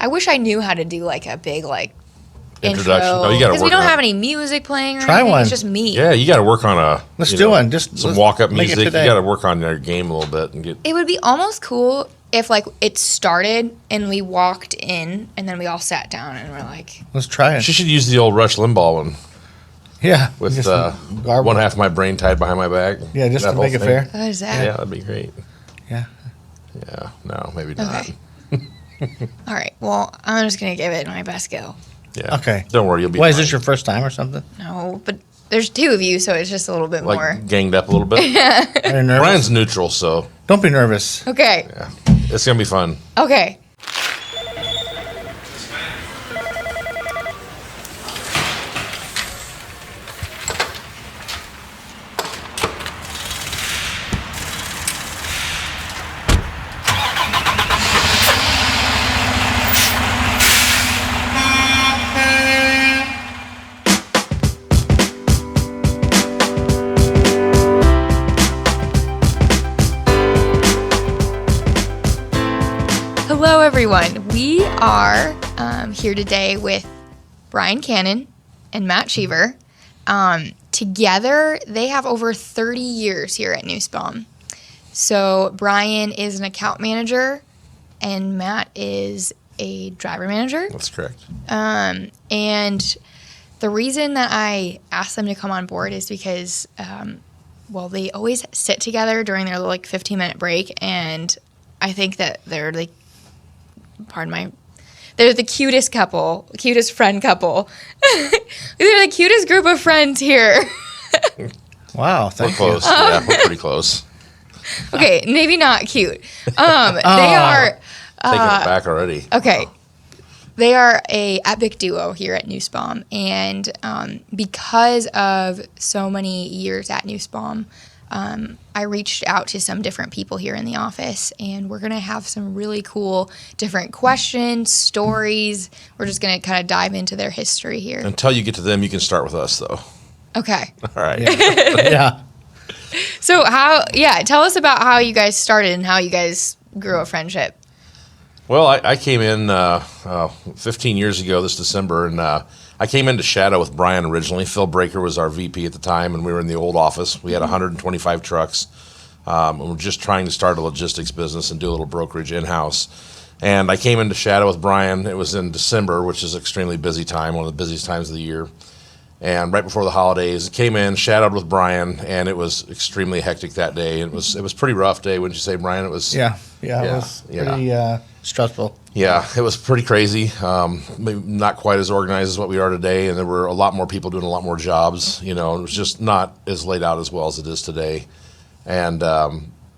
I wish I knew how to do like a big like Introduction. intro. No, you got to Because work we don't on have it. any music playing or Try anything. one. It's just me. Yeah, you got to work on a. Let's do one. Just some let's walk-up make it music. You today. got to work on your game a little bit and get. It would be almost cool if like it started and we walked in and then we all sat down and we're like, Let's try it. She should use the old Rush Limbaugh one Yeah. with just garble. one half of my brain tied behind my back. Yeah, just That to whole make it thing. fair. what is that? Yeah, that'd be great. Yeah. Yeah, no, maybe not. Okay. All right. Well, I'm just gonna give it my best go. Yeah. Okay. Don't worry, you'll be. Why, is fine. this your first time or something? No, but there's two of you, so it's just a little bit like more. ganged up a little bit? Are you nervous? Brian's neutral, so Don't be nervous. Okay. yeah, it's gonna be fun. Okay. Hello, everyone. We are here today with Brian Cannon and Matt Cheever. Together, they have over 30 years here at Nussbaum. So Brian is an account manager, and Matt is a driver manager. That's correct. And the reason that I asked them to come on board is because, well, they always sit together during their like 15-minute break, and I think that they're like, they're the cutest couple, cutest friend couple. They're the cutest group of friends here. Wow. We're Thank you. close. Yeah, we're pretty close. Okay, maybe not cute. They are. Taking it back already. Okay. They are a epic duo here at Nussbaum, and because of so many years at Nussbaum, I reached out to some different people here in the office, and we're going to have some really cool different questions, stories. We're just going to kind of dive into their history here. Until you get to them, you can start with us, though. Okay. All right. Yeah. So tell us about how you guys started and how you guys grew a friendship. Well, I came in 15 years ago this December, and I came in to shadow with Brian originally. Phil Breaker was our VP at the time, and we were in the old office. We had 125 trucks, and we're just trying to start a logistics business and do a little brokerage in-house. And I came in to shadow with Brian. It was in December, which is an extremely busy time, one of the busiest times of the year. And right before the holidays, came in, shadowed with Brian, and it was extremely hectic that day. It was a pretty rough day, wouldn't you say, Brian? It was. Yeah. It was pretty stressful. Yeah, it was pretty crazy. Maybe not quite as organized as what we are today, and there were a lot more people doing a lot more jobs. You know, it was just not as laid out as well as it is today. And I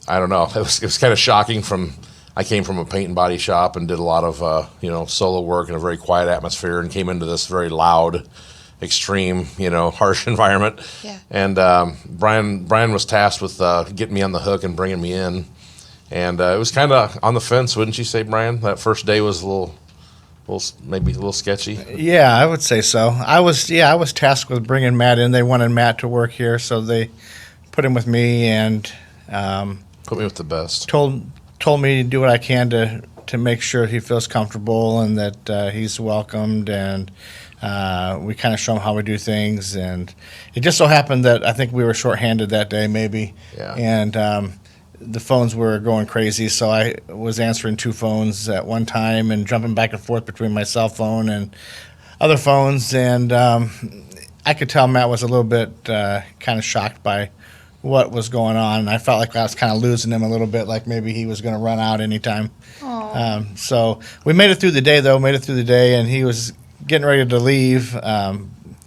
don't know, it was kind of shocking. I came from a paint and body shop and did a lot of solo work in a very quiet atmosphere, and came into this very loud, extreme, harsh environment. Yeah. And Brian was tasked with getting me on the hook and bringing me in. And it was kind of on the fence, wouldn't you say, Brian? That first day was maybe a little sketchy. Yeah, I would say so. I was tasked with bringing Matt in. They wanted Matt to work here, so they put him with me and Put me with the best. told me to do what I can to make sure he feels comfortable and that he's welcomed, and we kind of show him how we do things. And it just so happened that I think we were shorthanded that day, maybe. Yeah. And the phones were going crazy, so I was answering two phones at one time and jumping back and forth between my cell phone and other phones. And I could tell Matt was a little bit kind of shocked by what was going on. I felt like I was kind of losing him a little bit, like maybe he was going to run out anytime. So we made it through the day, and he was getting ready to leave.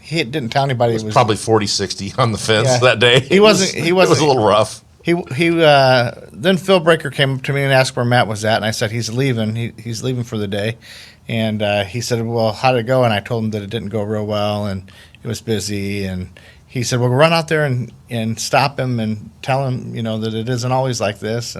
He didn't tell anybody. It was probably 40-60 on the fence Yeah. that day. He wasn't. It was a little rough. Then Phil Breaker came up to me and asked where Matt was at, and I said he's leaving. He's leaving for the day, and he said, "Well, how did it go?" And I told him that it didn't go real well, and it was busy. And he said, "Well, run out there and stop him and tell him, that it isn't always like this."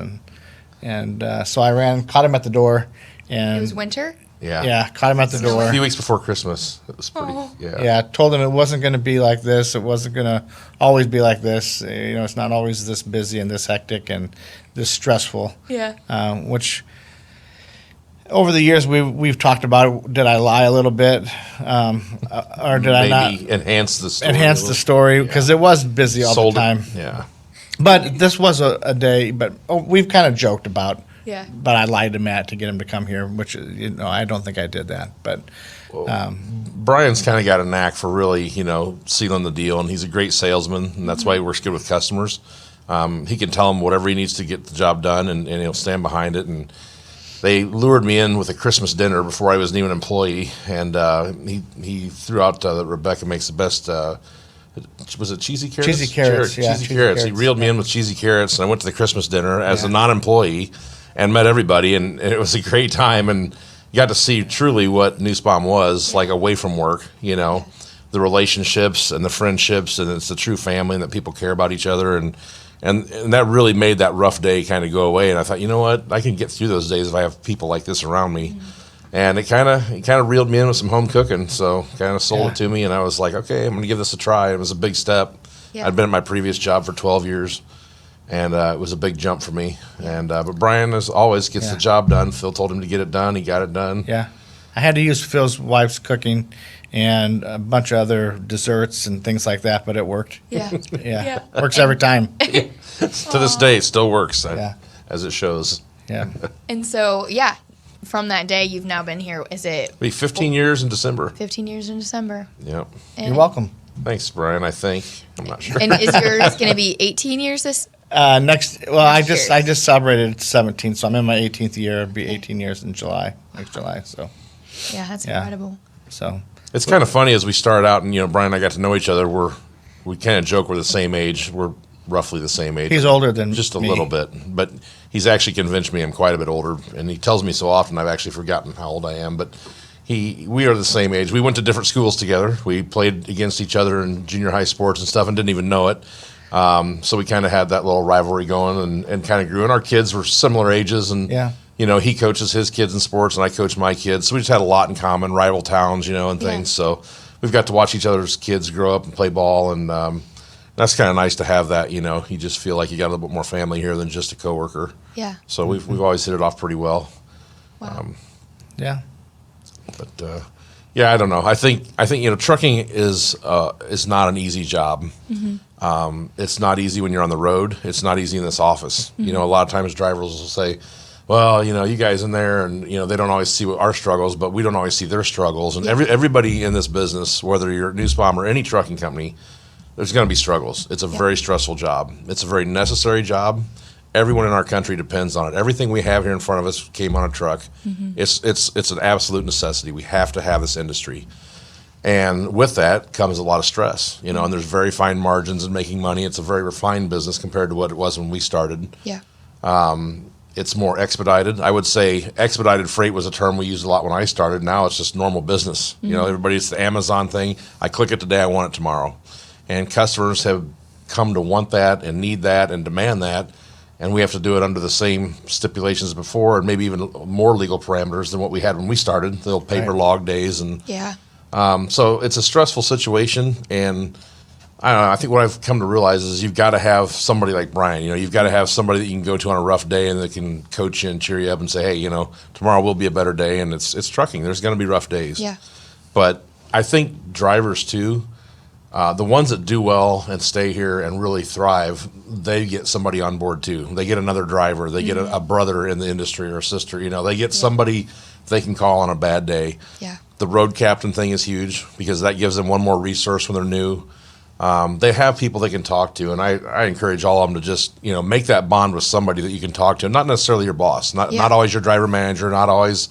And so I ran, caught him at the door, and It was winter? Yeah. caught him at the A door. few weeks before Christmas. It was pretty. Oh. Yeah. Yeah, told him it wasn't going to be like this. It wasn't going to always be like this. It's not always this busy and this hectic and this stressful. Yeah. Which over the years, we've talked about, did I lie a little bit, or did I not Maybe enhance the story. enhance the story? Because it was busy all Sold the time. it. Yeah. But this was a day, but we've kind of joked about, Yeah. but I lied to Matt to get him to come here, which, I don't think I did that. But Brian's kind of got a knack for really, sealing the deal, and he's a great salesman, and that's why he works good with customers. He can tell them whatever he needs to get the job done, and he'll stand behind it. And they lured me in with a Christmas dinner before I was even an employee, and he threw out that Rebecca makes the best. Was it cheesy carrots? Cheesy carrots, yeah, Cheesy cheesy carrots. He carrots, reeled me in with cheesy carrots, and I went to the Christmas dinner as a Yeah. non-employee and met everybody, and it was a great time, and you got to see truly what Nussbaum was like away from work. The relationships and the friendships, and it's a true family, and that people care about each other, and that really made that rough day kind of go away. And I thought, you know what, I can get through those days if I have people like this around me. And it kind of reeled me in with some home cooking, so kind of sold Yeah. it to me, and I was like, okay, I'm going to give this a try. It was a big step. Yeah. I'd been at my previous job for 12 years, and it was a big jump for me. And but Brian, as always, gets Yeah. the job done. Phil told him to get it done. He got it done. yeah, I had to use Phil's wife's cooking and a bunch of other desserts and things like that, but it worked. Yeah. Yeah, works every time. To this day, it still works, Yeah. as it shows. Yeah, And so, yeah, from that day, you've now been here. Is it It'll be 15 years in December. 15 years in December? Yep. you're welcome. Thanks, Brian. I think I'm not sure. And is yours going to be 18 years this? Next, well, I Next just year. celebrated 17, so I'm in my 18th year. It'll be 18 years in July, next July. Yeah, that's Yeah. incredible. So It's kind of funny as we started out, and Brian and I got to know each other. We kind of joke we're the same age. We're roughly the same age. he's older than Just a me. little bit, but he's actually convinced me I'm quite a bit older, and he tells me so often I've actually forgotten how old I am. But we are the same age. We went to different schools together. We played against each other in junior high sports and stuff, and didn't even know it. So we kind of had that little rivalry going, and kind of grew. And our kids were similar ages, and Yeah. he coaches his kids in sports, and I coach my kids. So we just had a lot in common, rival towns, and things. So we've got to watch each other's kids grow up and play ball, and that's kind of nice to have that. You just feel like you got a little bit more family here than just a coworker. Yeah. So we've always hit it off pretty well. Wow. Yeah, But yeah, I don't know. I think trucking is not an easy job. It's not easy when you're on the road. It's not easy in this office. A lot of times drivers will say, well, you guys in there, and they don't always see our struggles, but we don't always see their struggles. And everybody in this business, whether you're at Nussbaum or any trucking company, there's going to be struggles. It's a very stressful job. It's a very necessary job. Everyone in our country depends on it. Everything we have here in front of us came on a truck. It's an absolute necessity. We have to have this industry. And with that comes a lot of stress, and there's very fine margins in making money. It's a very refined business compared to what it was when we started. Yeah. It's more expedited. I would say expedited freight was a term we used a lot when I started. Now it's just normal business. Everybody's the Amazon thing. I click it today, I want it tomorrow. And customers have come to want that and need that and demand that. And we have to do it under the same stipulations before, and maybe even more legal parameters than what we had when we started, the old paper log days. And Yeah. so it's a stressful situation. And I don't know, I think what I've come to realize is you've got to have somebody like Brian. You've got to have somebody that you can go to on a rough day and that can coach you and cheer you up and say, hey, tomorrow will be a better day. And it's trucking. There's going to be rough days. Yeah. But I think drivers too, the ones that do well and stay here and really thrive, they get somebody on board too. They get another driver. They get a brother in the industry or a sister. They get somebody they can call on a bad day. Yeah. The road captain thing is huge because that gives them one more resource when they're new. They have people they can talk to, and I encourage all of them to just make that bond with somebody that you can talk to. Not necessarily your boss, not always your driver manager, not always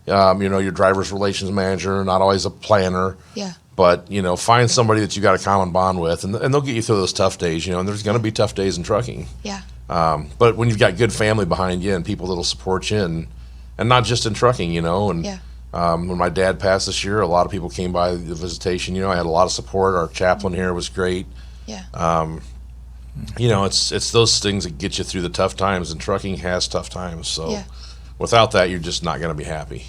your driver's relations manager, not always a planner. Yeah. But find somebody that you got a common bond with, and they'll get you through those tough days. And there's going to be tough days in trucking. Yeah. But when you've got good family behind you and people that'll support you, and not just in trucking, and Yeah. when my dad passed this year, a lot of people came by the visitation. I had a lot of support. Our chaplain here was great. Yeah. It's those things that get you through the tough times, and trucking has tough times. So Yeah. without that, you're just not going to be happy.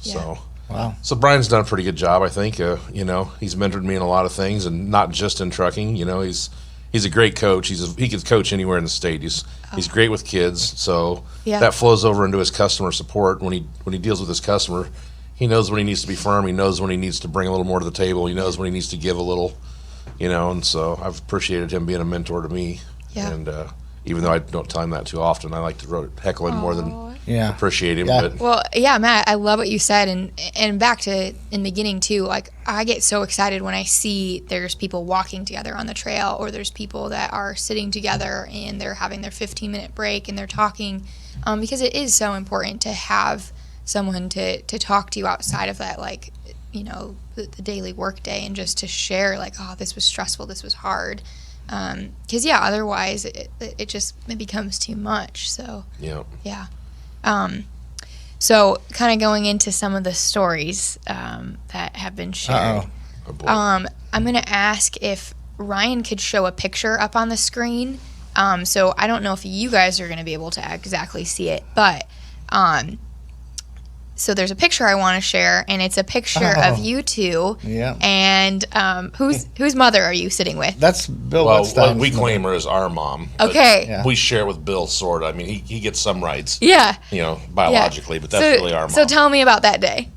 So. wow. So Brian's done a pretty good job, I think. He's mentored me in a lot of things, and not just in trucking. He's he's a great coach. He could coach anywhere in the state. He's great with kids, so Yeah. that flows over into his customer support. When he deals with his customer, he knows when he needs to be firm. He knows when he needs to bring a little more to the table. He knows when he needs to give a little, and so I've appreciated him being a mentor to me. Yeah. And even though I don't tell him that too often, I like to heckle him more than Yeah. appreciate him. Yeah. But Well, yeah, Matt, I love what you said, and back to in the beginning too. Like, I get so excited when I see there's people walking together on the trail, or there's people that are sitting together and they're having their 15-minute break and they're talking, because it is so important to have someone to talk to you outside of that, like, the daily work day, and just to share, like, oh, this was stressful, this was hard. Because otherwise it just becomes too much. So yeah. So kind of going into some of the stories that have been shared. Oh, boy. I'm going to ask if Ryan could show a picture up on the screen. So I don't know if you guys are going to be able to exactly see it, but so there's a picture I want to share, and it's a picture of you two. Yeah. And whose mother are you sitting with? That's Bill Well, Wetstein's we mother. claim her as our mom. but Okay. Yeah. We share with Bill, sort of. I mean, he gets some rights, Yeah. biologically, but that's really our mom. So tell me about that day.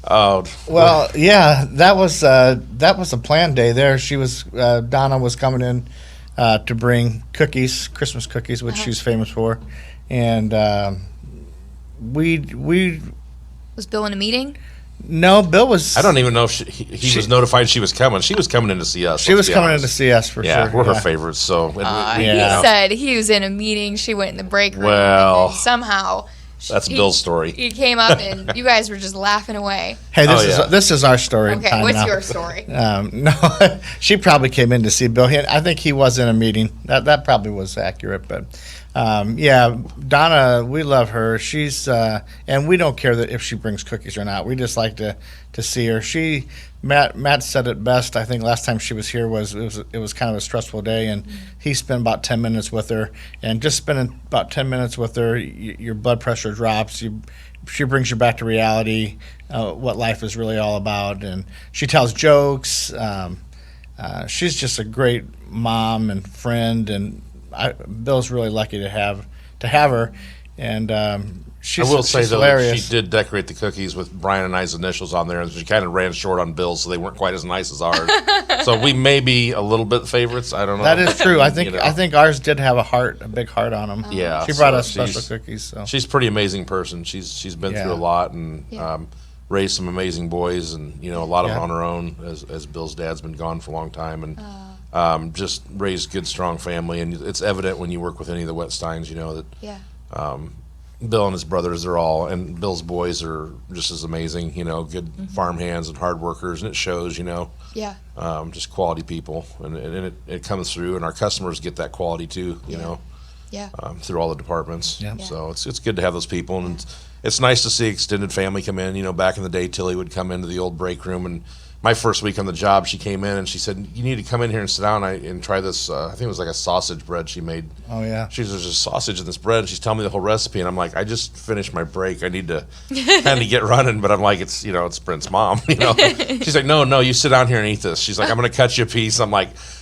Well, yeah, that was a planned day there. She was Donna was coming in to bring cookies, Christmas cookies, which she's famous for, and we Was Bill in a meeting? no, Bill was. I don't even know if he was notified she was coming. She was coming in to see us. She was coming in to see us for Yeah, sure. we're her favorites. So and Yeah. He said he was in a meeting. She went in the break room. Well, and then somehow that's Bill's story. He came up and you guys were just laughing away. Hey, Oh, this is our story. Okay, time what's now. your story? No, she probably came in to see Bill. I think he was in a meeting. That probably was accurate, but yeah, Donna, we love her. She's and we don't care that if she brings cookies or not. We just like to see her. Matt said it best. I think last time she was here it was kind of a stressful day, and he spent about 10 minutes with her. And just spending about 10 minutes with her, your blood pressure drops. She brings you back to reality, what life is really all about, and she tells jokes. She's just a great mom and friend, and Bill's really lucky to have her. And she's I will say she's though, that hilarious. she did decorate the cookies with Brian and I's initials on there, and she kind of ran short on Bill's, so they weren't quite as nice as ours. So we may be a little bit favorites. I don't know. That is true. I think You know. I think ours did have a big heart on them. Yeah, she brought so us special she's- cookies. So She's a pretty amazing person. She's been Yeah. through a lot and Yeah. raised some amazing boys, and a lot of it Yeah. on her own, as Bill's dad's been gone for a long time, and just raised good, strong family. And it's evident when you work with any of the Wetsteins, that Yeah. Bill and his brothers are all, and Bill's boys are just as amazing. Good farm hands and hard workers, and it shows. Yeah. Just quality people, and it comes through, and our customers get that quality too. Yeah. Through all the departments. Yeah. So it's good to have those people, and it's nice to see extended family come in. Back in the day, Tilly would come into the old break room, and my first week on the job, she came in and she said, "You need to come in here and sit down and try this." I think it was like a sausage bread she made. oh yeah, She says, "There's just sausage in this bread." And she's telling me the whole recipe, and I'm like, "I just finished my break. I need to kind of get running." But I'm like, "It's it's Brent's mom." She's like, "No, you sit down here and eat this." She's like, "I'm gonna cut you a piece."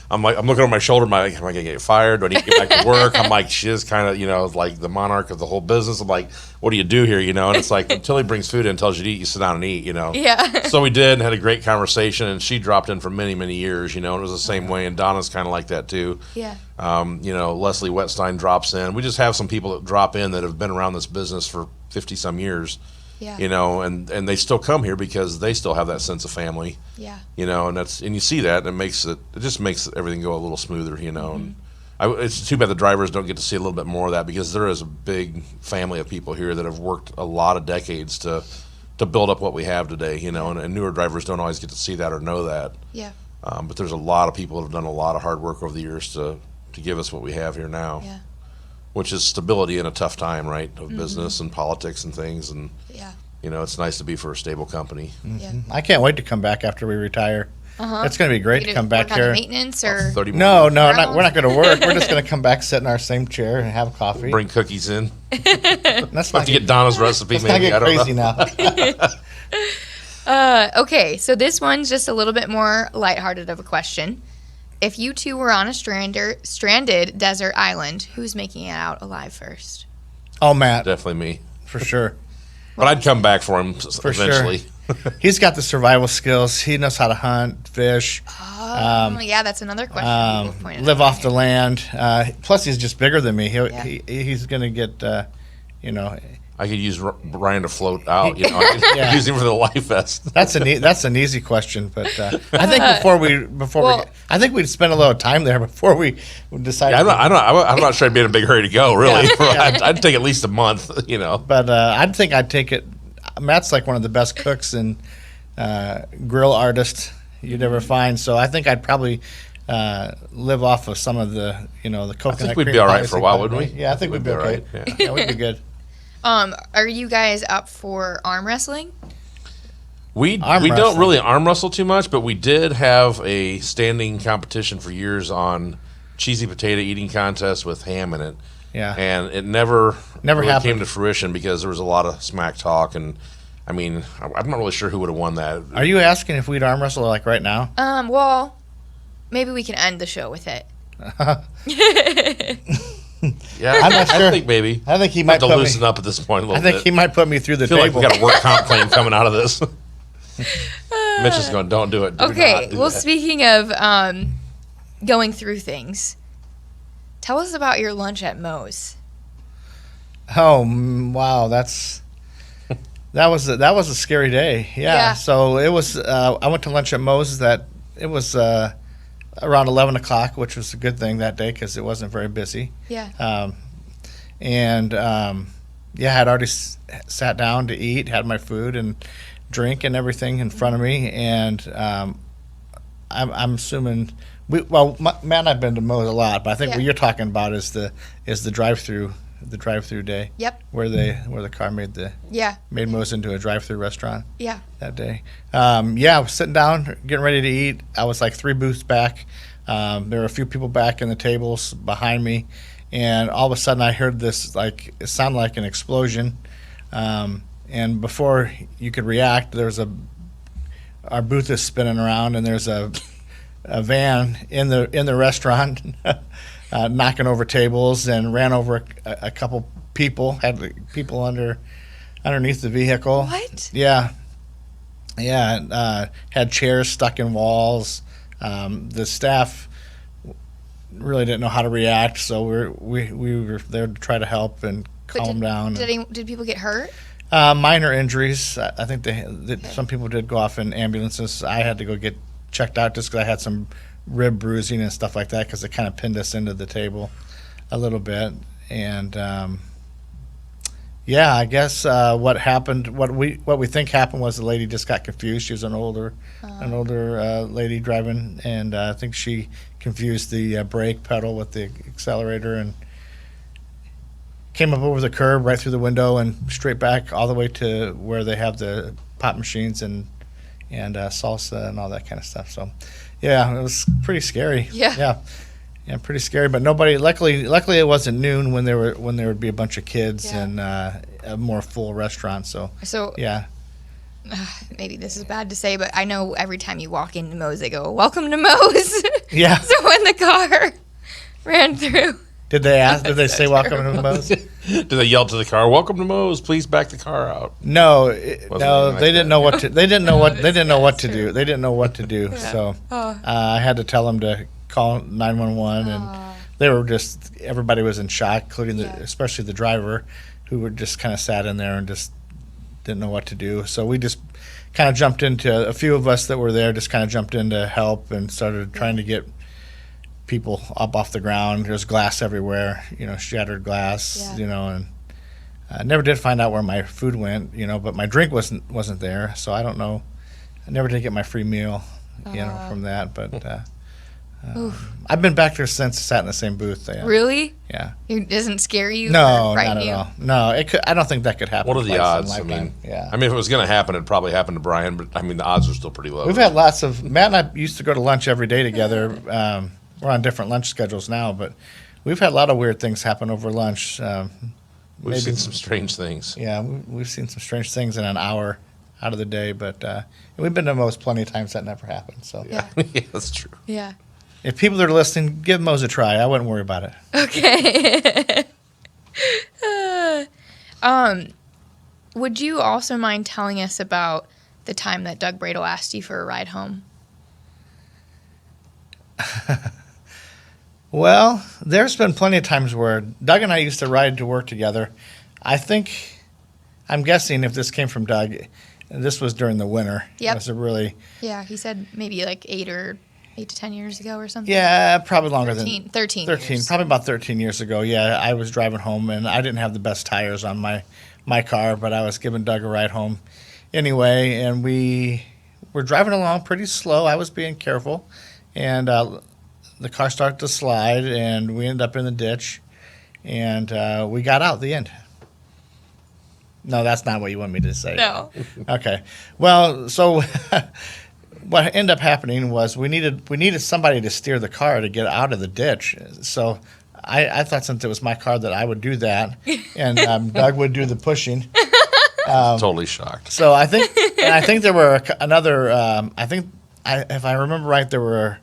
I'm looking over my shoulder. Am I gonna get fired? Do I need to get back to work? I'm like, she is kind of like the monarch of the whole business. I'm like, what do you do here? And it's like until he brings food in and tells you to eat, you sit down and eat. Yeah. So we did and had a great conversation, and she dropped in for many, many years. And it was the same way. And Donna's kind of like that too. Yeah. Leslie Wetstein drops in. We just have some people that drop in that have been around this business for 50 some years. Yeah. And they still come here because they still have that sense of family. Yeah. And you see that, and it just makes everything go a little smoother. And it's too bad the drivers don't get to see a little bit more of that, because there is a big family of people here that have worked a lot of decades to build up what we have today. And newer drivers don't always get to see that or know that. Yeah. But there's a lot of people that have done a lot of hard work over the years to give us what we have here now. Yeah. Which is stability in a tough time, right, of business and politics and things. And Yeah. it's nice to be for a stable company. Yeah. I can't wait to come back after we retire. It's going to be great to come back work on the here. maintenance or 30 No, more. we're not going to work. We're just going to come back, sit in our same chair, and have coffee. Bring cookies in. Let's Have to get Donna's recipe, let's not maybe. get I don't crazy know. now. Okay, so this one's just a little bit more lighthearted of a question. if you two were on a stranded desert island, who's making it out alive first? Oh, Matt, Definitely me. for sure. But I'd come back for him For eventually. sure. He's got the survival skills. He knows how to hunt, fish, Yeah, that's another question. People pointed live out. off the land. Plus, he's just bigger than me. Yeah. He's going to get, I could use Brian to float out. I could Yeah. use him for the life vest. that's an easy question. But I think I think we'd spend a little time there before we decide. Yeah, I'm not sure I'd be in a big hurry to go. Really, Yeah. I'd take at least a month. But I think I'd take it. Matt's like one of the best cooks and grill artist you'd ever find. So I think I'd probably live off of some of the the coconut. I think we'd cream be all right pies for a like while, that, wouldn't we? right? Yeah, I think we'd be okay. all right. Yeah, we'd be good. Are you guys up for arm wrestling? We Arm don't wrestling. really arm wrestle too much, but we did have a standing competition for years on cheesy potato eating contest with ham in it. Yeah. And it never really happened. came to fruition because there was a lot of smack talk, and I mean, I'm not really sure who would have won that. Are you asking if we'd arm wrestle like right now? Well, maybe we can end the show with it. Yeah, I'm not sure. I think maybe. I think he We might have to put me. loosen up at this point a I little think bit. he might put me through the I feel like table. we got a work comp claim coming out of this. Mitch is going, don't do it. Do Okay, not do well, that." speaking of going through things, tell us about your lunch at Moe's. Oh wow, that was a scary day. Yeah. Yeah. So it was. I went to lunch at Moe's. It was around 11 o'clock, which was a good thing that day because it wasn't very busy. Yeah. Yeah, I had already sat down to eat, had my food and drink and everything in front of me, and I'm assuming Matt and I've been to Moe's a lot, but I think Yeah. what you're talking about is the drive-through day. Yep. Where the car made Yeah. Moe's into a drive-through restaurant Yeah. that day. I was sitting down, getting ready to eat. I was like 3 booths back. There were a few people back in the tables behind me, and all of a sudden I heard this, like, it sounded like an explosion. And before you could react, our booth is spinning around, and there's a van in the restaurant knocking over tables and ran over a couple people, had people underneath the vehicle. What? Yeah. Had chairs stuck in walls. The staff really didn't know how to react, so we were there to try to help and calm them down. Did people get hurt? Minor injuries. I think some people did go off in ambulances. I had to go get checked out just because I had some rib bruising and stuff like that because it kind of pinned us into the table a little bit. And I guess what happened, what we think happened was the lady just got confused. She was an older lady driving, and I think she confused the brake pedal with the accelerator and came up over the curb right through the window and straight back all the way to where they have the pop machines and salsa and all that kind of stuff. So, yeah, it was pretty scary. Yeah. Yeah, pretty scary. But nobody. Luckily, it wasn't noon when there would be a bunch of kids Yeah. and a more full restaurant. So, So yeah. maybe this is bad to say, but I know every time you walk into Moe's, they go, "Welcome to Moe's." Yeah. So when the car ran through, Did they ask? Did they say welcome to Moe's? Do they yell to the car, "Welcome to Moe's, please back the car out"? No, anything like they didn't know what to. They didn't know what. They didn't know what to That's do. true. They didn't know what to do. So Oh. I had to tell them to call 911, and they were just. Everybody was in shock, including especially the driver, who were just kind of sat in there and just didn't know what to do. So we just kind of jumped into. A few of us that were there just kind of jumped in to help and started trying to get people up off the ground. There's glass everywhere, shattered glass, Yeah. and I never did find out where my food went, but my drink wasn't there, so I don't know. I never did get my free meal, from that, but I've been back there since, sat in the same booth. Yeah. really, Yeah. it doesn't scare you? No, or not frighten at you? all. No, it could. I don't think that could happen. What are the twice in odds? I lifetime. mean, yeah. if it was going to happen, it'd probably happen to Brian. But I mean, the odds are still pretty low. We've had lots of Matt and I used to go to lunch every day together. We're on different lunch schedules now, but we've had a lot of weird things happen over lunch. We've seen some strange things. Yeah, we've seen some strange things in an hour out of the day, but we've been to Moe's plenty of times that never happened. So Yeah. Yeah, that's true. Yeah. If people are listening, give Moes a try. I wouldn't worry about it. Okay. Would you also mind telling us about the time that Doug Bradle asked you for a ride home? Well, there's been plenty of times where Doug and I used to ride to work together. I'm guessing if this came from Doug, this was during the winter. Yep. It was a really, Yeah, he said maybe like 8 to 10 years ago or something. yeah, probably longer 13 than years. probably about 13 years ago. Yeah, I was driving home and I didn't have the best tires on my car, but I was giving Doug a ride home anyway, and we were driving along pretty slow. I was being careful, and the car started to slide, and we ended up in the ditch, and we got out at the end. No, that's not what you want me to say. No. Okay. Well, so what ended up happening was we needed somebody to steer the car to get out of the ditch. So I thought since it was my car that I would do that, and Doug would do the pushing. Totally shocked. So I think there were another. If I remember right, there were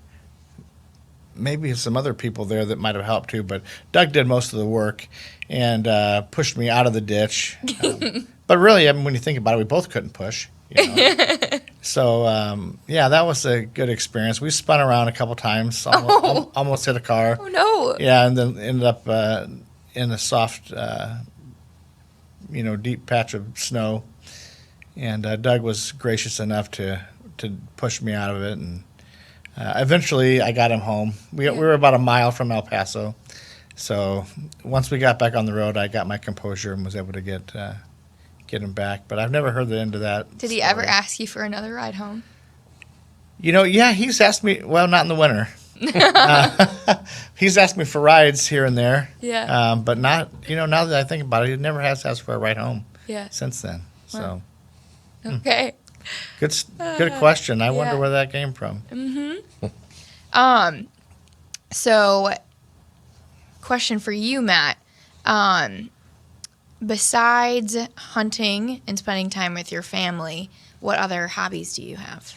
maybe some other people there that might have helped too. But Doug did most of the work and pushed me out of the ditch. But really, I mean, when you think about it, we both couldn't push. You know? So yeah, that was a good experience. We spun around a couple times, almost hit a car. Oh, no. Yeah, and then ended up in a soft, deep patch of snow. And Doug was gracious enough to push me out of it, and eventually I got him home. We were about a mile from El Paso, so once we got back on the road, I got my composure and was able to get him back. But I've never heard the end of that. Did he ever ask you for another ride home? Yeah, he's asked me. Well, not in the winter. He's asked me for rides here and there. Yeah. But not. Now that I think about it, he never has asked for a ride home. Yeah. Since then. So. Wow. Okay. Good question. I wonder yeah. where that came from. So, question for you, Matt. Besides hunting and spending time with your family, what other hobbies do you have?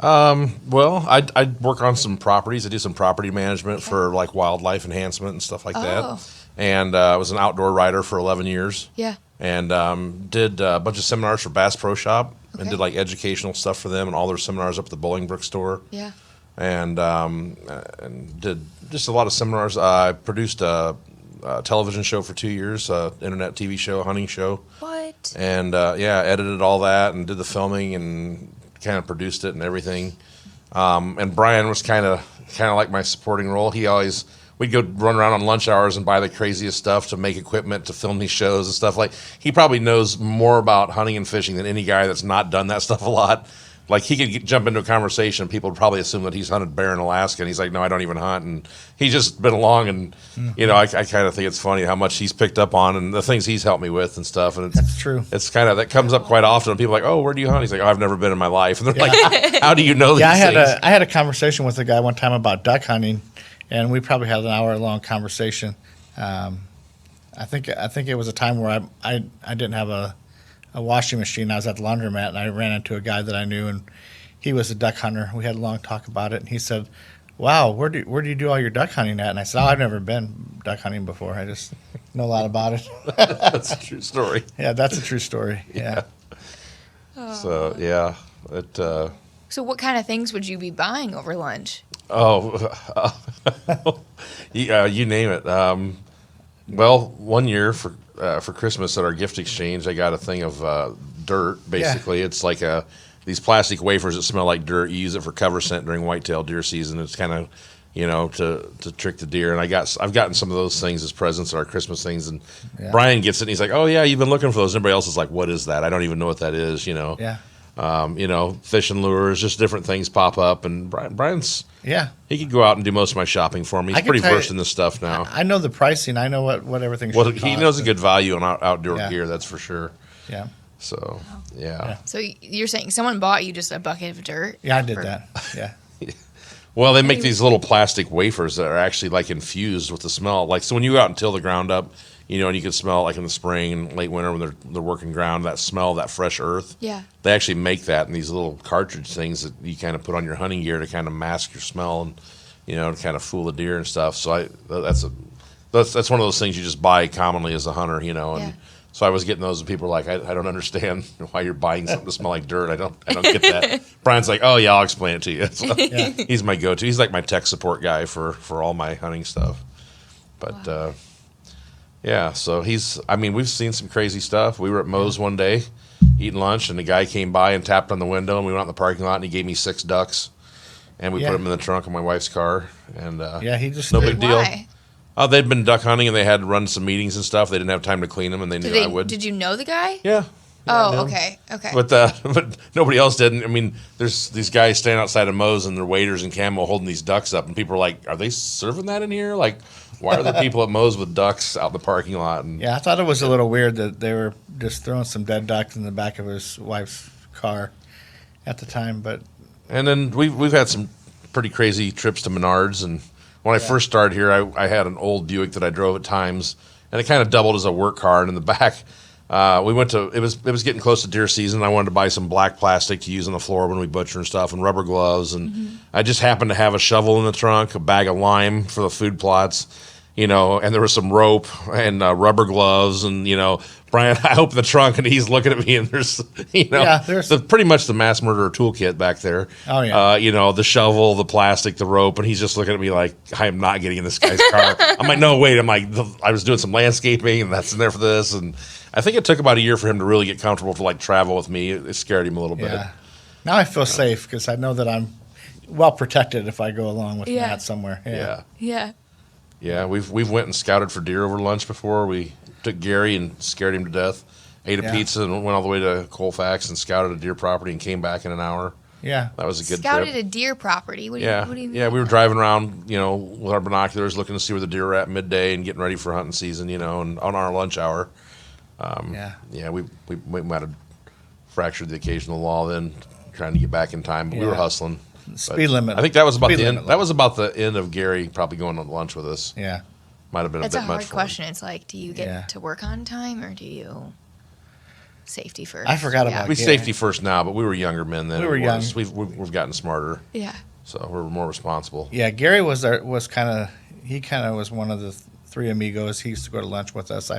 Well, I work on some properties. I do some property management for like wildlife enhancement and stuff like Oh. that. And I was an outdoor writer for 11 years. Yeah. And did a bunch of seminars for Bass Pro Shop and Okay. did like educational stuff for them and all their seminars up at the Bolingbrook store. Yeah. And did just a lot of seminars. I produced a television show for 2 years, internet TV show, hunting show. What? And edited all that and did the filming and kind of produced it and everything. And Brian was kind of like my supporting role. We'd go run around on lunch hours and buy the craziest stuff to make equipment to film these shows and stuff. Like, he probably knows more about hunting and fishing than any guy that's not done that stuff a lot. Like, he could jump into a conversation, people would probably assume that he's hunted bear in Alaska, and he's like, no, I don't even hunt. And he's just been along, and I kind of think it's funny how much he's picked up on and the things he's helped me with and stuff. And That's true. It's kind of, that comes up quite often. People are like, oh, where do you hunt? He's like, oh, I've never been in my life. And they're like, how do you know these things? I had a conversation with a guy one time about duck hunting, and we probably had an hour-long conversation. I think it was a time where I didn't have a washing machine. I was at the laundromat, and I ran into a guy that I knew, and he was a duck hunter. We had a long talk about it, and he said, wow, where do you do all your duck hunting at? And I said, oh, I've never been duck hunting before. I just know a lot about it. That's a true story. Yeah, that's a true story. Yeah. So, yeah. So, what kind of things would you be buying over lunch? You name it. Well, one year for Christmas at our gift exchange, I got a thing of dirt. Basically, It's like these plastic wafers that smell like dirt. You use it for cover scent during whitetail deer season. It's kind of, to trick the deer. And I've gotten some of those things as presents at our Christmas things. And Brian gets it, and he's like, "Oh yeah, you've been looking for those." Everybody else is like, "What is that? I don't even know what that is." Yeah. Fishing lures, just different things pop up. And Brian's he could go out and do most of my shopping for me. He's pretty versed in this stuff now. I know the pricing. I know what everything should Well, cost. he knows a good value on outdoor gear, that's for sure. Yeah. So, yeah. So, you're saying someone bought you just a bucket of dirt? Yeah, I did that. Yeah. Well, they make these little plastic wafers that are actually like infused with the smell. Like, so when you go out and till the ground up, and you can smell like in the spring and late winter when they're working ground, that smell, that fresh earth. Yeah. They actually make that in these little cartridge things that you kind of put on your hunting gear to kind of mask your smell. And, to kind of fool a deer and stuff. So that's one of those things you just buy commonly as a hunter, and Yeah. so I was getting those, and people were like, I don't understand why you're buying something to smell like dirt. I don't get that. Brian's like, oh yeah, I'll explain it to you. So he's my go-to. He's like my tech support guy for all my hunting stuff. But yeah, so we've seen some crazy stuff. We were at Moe's one day eating lunch, and the guy came by and tapped on the window, and we went out in the parking lot, and he gave me 6 ducks, and we put them in the trunk of my wife's car, and he just no big deal. Why? Oh, they'd been duck hunting, and they had run some meetings and stuff. They didn't have time to clean them, and they knew I would. Did you know the guy? Yeah. I know. Okay. But nobody else didn't. I mean, there's these guys standing outside of Moe's and they're waiters in camo holding these ducks up, and people are like, "Are they serving that in here? Like, why are there people at Moe's with ducks out in the parking lot?" And I thought it was a little weird that they were just throwing some dead ducks in the back of his wife's car at the time. But then we've had some pretty crazy trips to Menards, and when I first started here, I had an old Buick that I drove at times, and it kind of doubled as a work car. And in the back, we went to it was getting close to deer season. I wanted to buy some black plastic to use on the floor when we butcher and stuff, and rubber gloves. And I just happened to have a shovel in the trunk, a bag of lime for the food plots, and there was some rope and rubber gloves, and Brian, I opened the trunk, and he's looking at me, and there's pretty much the mass murderer toolkit back there. Oh yeah. The shovel, the plastic, the rope, and he's just looking at me like, I am not getting in this guy's car. I'm like, no, wait. I'm like, I was doing some landscaping, and that's in there for this, and I think it took about a year for him to really get comfortable to travel with me. It scared him a little bit. Now I feel safe because I know that I'm well protected if I go along with Matt somewhere. Yeah, we've went and scouted for deer over lunch before. We took Gary and scared him to death. Ate a pizza and went all the way to Colfax and scouted a deer property and came back in an hour. Yeah, that was a good Scouted trip. a deer property. What do you mean? Yeah, we were driving around, with our binoculars, looking to see where the deer were at midday and getting ready for hunting season, and on our lunch hour. We might have fractured the occasional law then, trying to get back in time, but we were hustling. Speed limit. I think that was about the end. That was about the end of Gary probably going on lunch with us. Yeah, might have been That's a bit a much. hard for question. him. It's like, do you get to work on time or do you safety first? I forgot about We Gary. safety first now, but we were younger men then. We were young. We've gotten smarter. Yeah. So we're more responsible. Yeah, Gary was kind of was one of the 3 amigos. He used to go to lunch with us.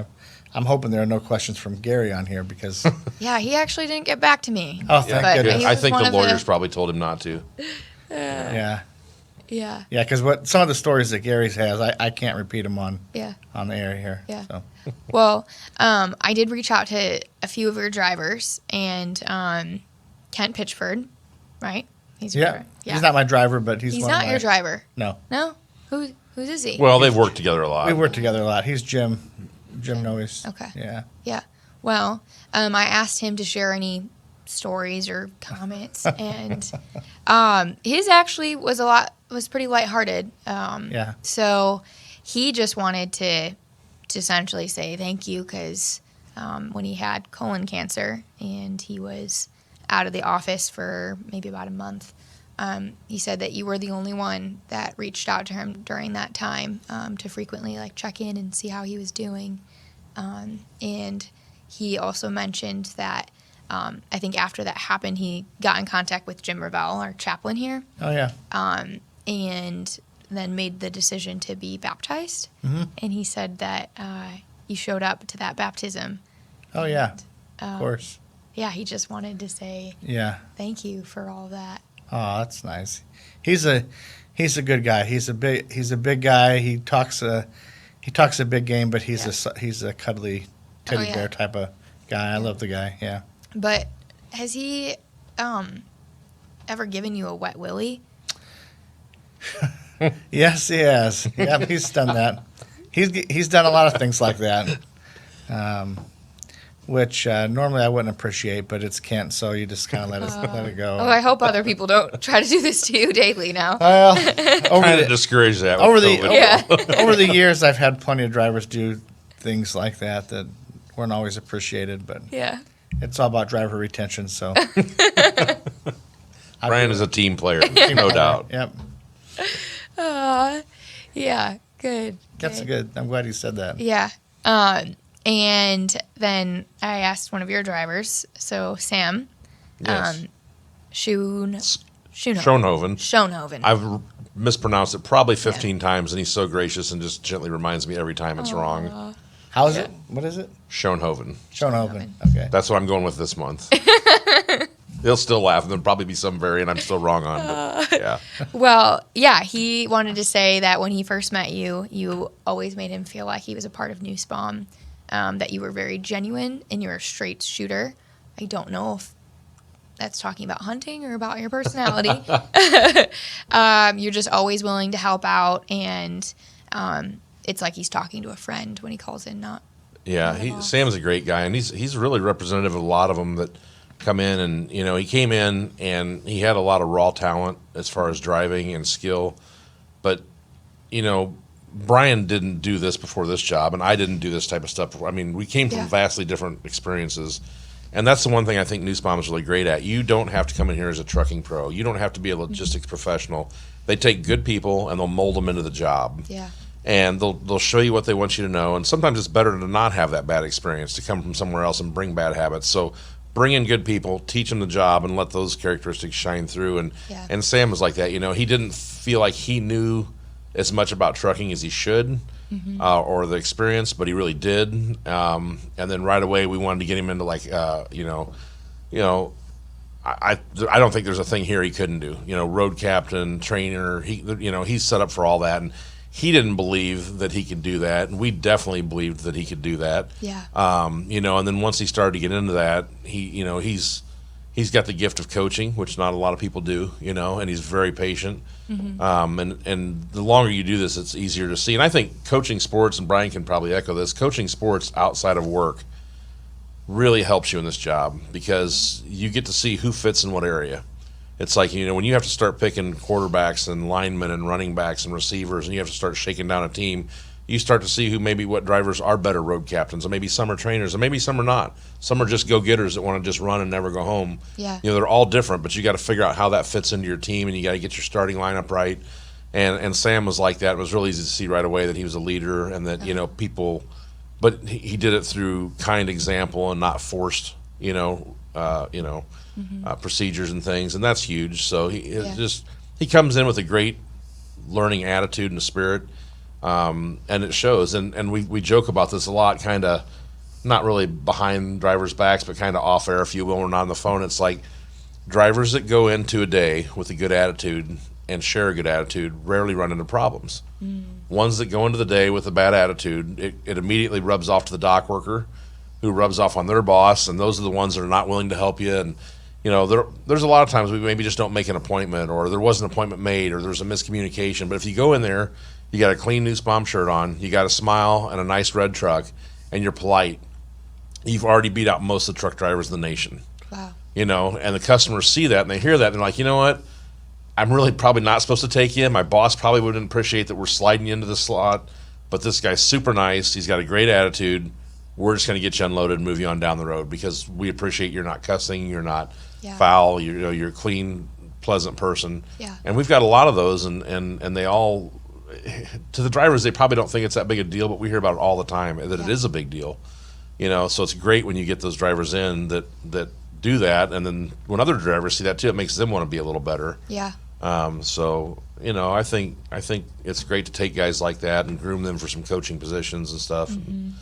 I'm hoping there are no questions from Gary on here because Yeah, he actually didn't get back to me. oh, thank But goodness. he I was think one the of lawyers probably told him not to. Yeah, because some of the stories that Gary has, I can't repeat them on the air here. Yeah. So. Well, I did reach out to a few of your drivers, and Kent Pitchford, right? He's your driver. He's not my driver, but he's one not of your driver. No. Whose is he? Well, they've worked together a lot. We work together a lot. He's Jim Noyes. Okay. Yeah. Yeah. Well, I asked him to share any stories or comments, and his actually was pretty lighthearted. So he just wanted to essentially say thank you because when he had colon cancer and he was out of the office for maybe about a month, he said that you were the only one that reached out to him during that time to frequently check in and see how he was doing. And he also mentioned that I think after that happened, he got in contact with Jim Revelle, our chaplain here. Oh, yeah. And then made the decision to be baptized. Mm-hmm. And he said that you showed up to that baptism. Oh, yeah. Of course. Yeah, he just wanted to say thank you for all that. Oh, that's nice. He's a good guy. He's a big guy. He talks a big game, but he's a cuddly teddy bear type of guy. I love the guy. Yeah. But has he ever given you a wet willy? Yes, he has. Yeah, he's done that. He's done a lot of things like that, which normally I wouldn't appreciate, but it's Kent, so you just kind of let it go. Oh, I hope other people don't try to do this to you daily now. Well, Trying to discourage that. over COVID. the years, I've had plenty of drivers do things like that weren't always appreciated, but it's all about driver retention. So Brian is a team player, no doubt. Yep. Yeah, good. That's good. I'm glad you said that. Yeah. And then I asked one of your drivers, so Sam, Yes. Schoenhoven. I've mispronounced it probably 15 times, and he's so gracious and just gently reminds me every time it's wrong. How is it? What is it? Schoenhoven. Schoenhoven. Okay. That's what I'm going with this month. He'll still laugh, and there'll probably be some variant I'm still wrong on. But yeah. Well, yeah, he wanted to say that when he first met you, you always made him feel like he was a part of Nussbaum, that you were very genuine and you're a straight shooter. I don't know if that's talking about hunting or about your personality. You're just always willing to help out, and it's like he's talking to a friend when he calls in, not. Yeah, Sam's a great guy, and he's really representative of a lot of them that come in, and he came in and he had a lot of raw talent as far as driving and skill, but Brian didn't do this before this job, and I didn't do this type of stuff before. I mean, we came from vastly different experiences, and that's the one thing I think Nussbaum is really great at. You don't have to come in here as a trucking pro. You don't have to be a logistics professional. They take good people and they'll mold them into the job. Yeah. And they'll show you what they want you to know, and sometimes it's better to not have that bad experience, to come from somewhere else and bring bad habits. So bring in good people, teach them the job, and let those characteristics shine through. And Sam was like that. He didn't feel like he knew as much about trucking as he should, or the experience, but he really did. And then right away we wanted to get him into I don't think there's a thing here he couldn't do. Road captain, trainer. He's set up for all that, and he didn't believe that he could do that, and we definitely believed that he could do that. Yeah. And then once he started to get into that, he's got the gift of coaching, which not a lot of people do. And he's very patient. And the longer you do this, it's easier to see. And I think coaching sports, and Brian can probably echo this, coaching sports outside of work really helps you in this job, because you get to see who fits in what area. It's like, when you have to start picking quarterbacks and linemen and running backs and receivers, and you have to start shaking down a team, you start to see what drivers are better road captains, and maybe some are trainers, and maybe some are not. Some are just go-getters that want to just run and never go home. Yeah. They're all different, but you got to figure out how that fits into your team, and you got to get your starting lineup right. And Sam was like that. It was really easy to see right away that he was a leader, and that people, but he did it through kind example and not forced, procedures and things, and that's huge. So he comes in with a great learning attitude and spirit, and it shows. And we joke about this a lot, kind of not really behind drivers' backs, but kind of off air, if you will. We're not on the phone. It's like drivers that go into a day with a good attitude and share a good attitude rarely run into problems. Ones that go into the day with a bad attitude, it immediately rubs off to the dock worker, who rubs off on their boss, and those are the ones that are not willing to help you. And there's a lot of times we maybe just don't make an appointment, or there was an appointment made, or there's a miscommunication. But if you go in there, you got a clean Nussbaum shirt on, you got a smile and a nice red truck, and you're polite, you've already beat out most of the truck drivers in the nation. Wow. And the customers see that and they hear that, and they're like, you know what? I'm really probably not supposed to take you. My boss probably wouldn't appreciate that we're sliding you into the slot, but this guy's super nice. He's got a great attitude. We're just going to get you unloaded and move you on down the road, because we appreciate you're not cussing, you're not foul, you're a clean, pleasant person. Yeah. And we've got a lot of those, and they all, to the drivers, they probably don't think it's that big a deal, but we hear about it all the time, that it is a big deal. So it's great when you get those drivers in that do that, and then when other drivers see that too, it makes them want to be a little better. Yeah. I think it's great to take guys like that and groom them for some coaching positions and stuff. And,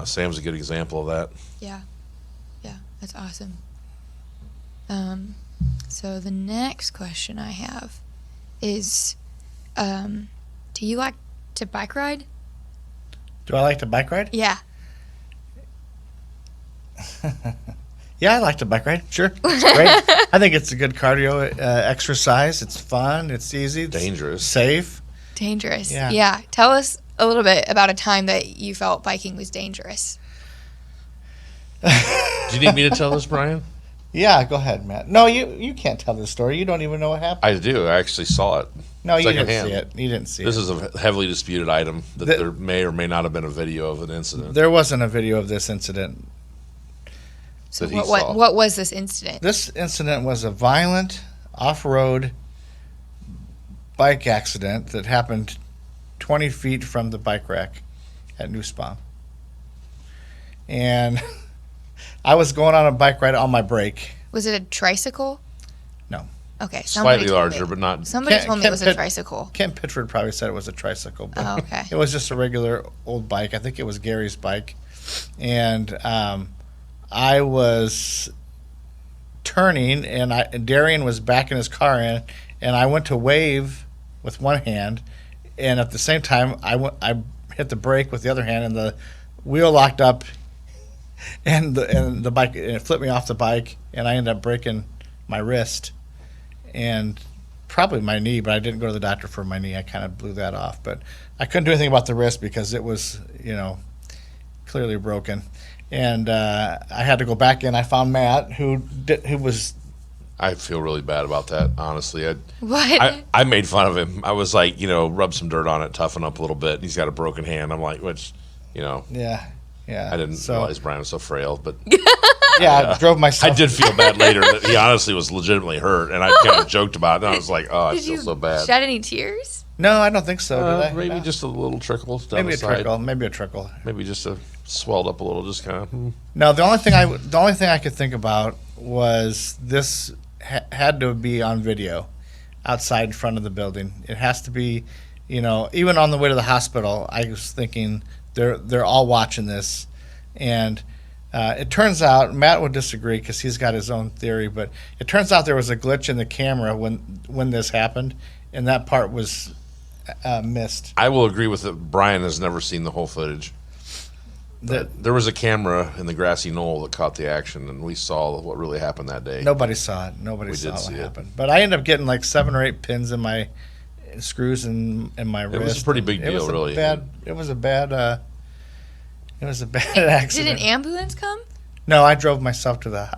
Sam's a good example of that. Yeah. Yeah, that's awesome. So the next question I have is, do you like to bike ride? Do I like to bike ride? Yeah. Yeah, I like to bike ride. Sure. It's great. I think it's a good cardio exercise. It's fun. It's easy. It's dangerous. Safe. Dangerous. Yeah. Yeah. Tell us a little bit about a time that you felt biking was dangerous. Do you need me to tell this, Brian? Yeah, go ahead, Matt. No, you can't tell this story. You don't even know what happened. I do. I actually saw it. No, you didn't secondhand. see it. You didn't see This it. is a heavily disputed item that there may or may not have been a video of an incident. There wasn't a video of this incident. So that he what saw. what was this incident? This incident was a violent off-road bike accident that happened 20 feet from the bike rack at Nussbaum. And I was going on a bike ride on my break. Was it a tricycle? No. Okay, Slightly larger, but not. Somebody told me it was a Kent tricycle. Kent Pitchford probably said it was a tricycle, but Oh, okay. it was just a regular old bike. I think it was Gary's bike, and I was turning, and Darian was backing his car in, and I went to wave with one hand, and at the same time I hit the brake with the other hand, and the wheel locked up, and the bike, and it flipped me off the bike, and I ended up breaking my wrist and probably my knee, but I didn't go to the doctor for my knee. I kind of blew that off, but I couldn't do anything about the wrist because it was, clearly broken. And I had to go back in. I found Matt, who was. I feel really bad about that, honestly. What? I made fun of him. I was like, rub some dirt on it, toughen up a little bit. He's got a broken hand. I'm like, Yeah. I didn't realize Brian was so frail, but I drove myself. I did feel bad later that he honestly was legitimately hurt, and I kind of joked about it. And I was like, I Did feel you so bad. shed any tears? No, I don't think so. Did I? Maybe No. just a little trickle down Maybe the a side. trickle. Maybe a trickle. Maybe just swelled up a little, just kind of. No, the only thing I could think about was this had to be on video, outside in front of the building. It has to be, even on the way to the hospital. I was thinking they're all watching this, and it turns out Matt would disagree because he's got his own theory, but it turns out there was a glitch in the camera when this happened, and that part was missed. I will agree with it. Brian has never seen the whole footage. There was a camera in the grassy knoll that caught the action, and we saw what really happened that day. Nobody saw it. Nobody We saw did what see it. happened. But I ended up getting like 7 or 8 pins in my screws in my wrist. It was a pretty big deal, really. It was a bad accident. Did an ambulance come? No, I drove myself to the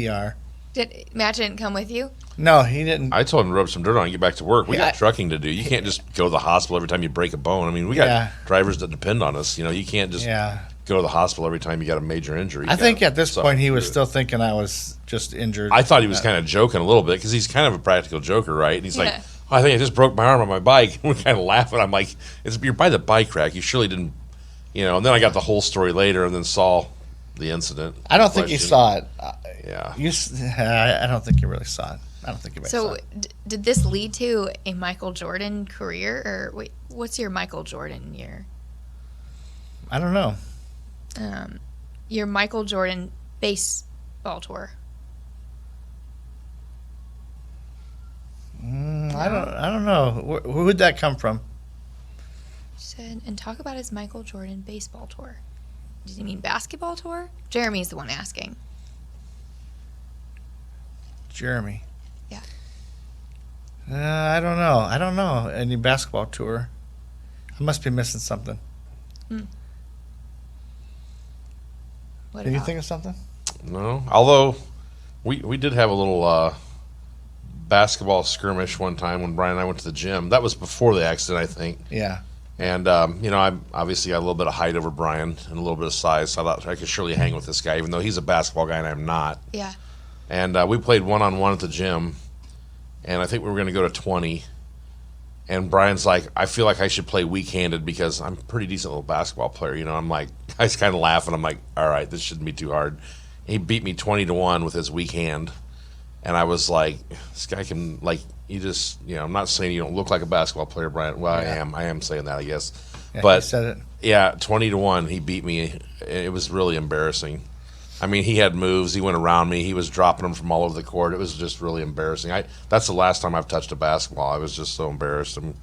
ER. Did Matt didn't come with you? No, he didn't. I told him to rub some dirt on and get back to work. We Yeah, got trucking to do. You can't just go to the hospital every time you break a bone. I mean, we got Yeah. drivers that depend on us. You can't just Yeah. go to the hospital every time you got a major injury. You I think gotta at this suffer point he was through it. still thinking I was just injured. I thought he was kind of joking a little bit because he's kind of a practical joker, right? And he's like, Yeah. I think I just broke my arm on my bike. We're kind of laughing. I'm like, you're by the bike rack. You surely didn't, And then I got the whole story later and then saw the incident. I don't think you saw it. Yeah. I don't think you really saw it. I don't think you really saw So, it. did this lead to a Michael Jordan career, or wait, what's your Michael Jordan year? I don't know. Your Michael Jordan baseball tour. I don't know. Who would that come from? Said, and talk about his Michael Jordan baseball tour. Did he mean basketball tour? Jeremy's the one asking. Jeremy. Yeah. I don't know. I don't know any basketball tour. I must be missing something. What Can you about? think of something? No. Although, we did have a little basketball skirmish one time when Brian and I went to the gym. That was before the accident, I think. Yeah. And, I'm obviously got a little bit of height over Brian and a little bit of size, so I thought I could surely hang with this guy, even though he's a basketball guy and I'm not. Yeah. And we played one-on-one at the gym, and I think we were going to go to 20. And Brian's like, I feel like I should play weak-handed because I'm a pretty decent little basketball player. I'm like, I was kind of laughing. I'm like, all right, this shouldn't be too hard. He beat me 20-1 with his weak hand. And I was like, this guy can, you just, I'm not saying you don't look like a basketball player, Brian. Well, Yeah. I am saying that, I guess. Yeah, But, you said it. yeah, 20-1, he beat me. It was really embarrassing. I mean, he had moves. He went around me. He was dropping them from all over the court. It was just really embarrassing. That's the last time I've touched a basketball. I was just so embarrassed. I'm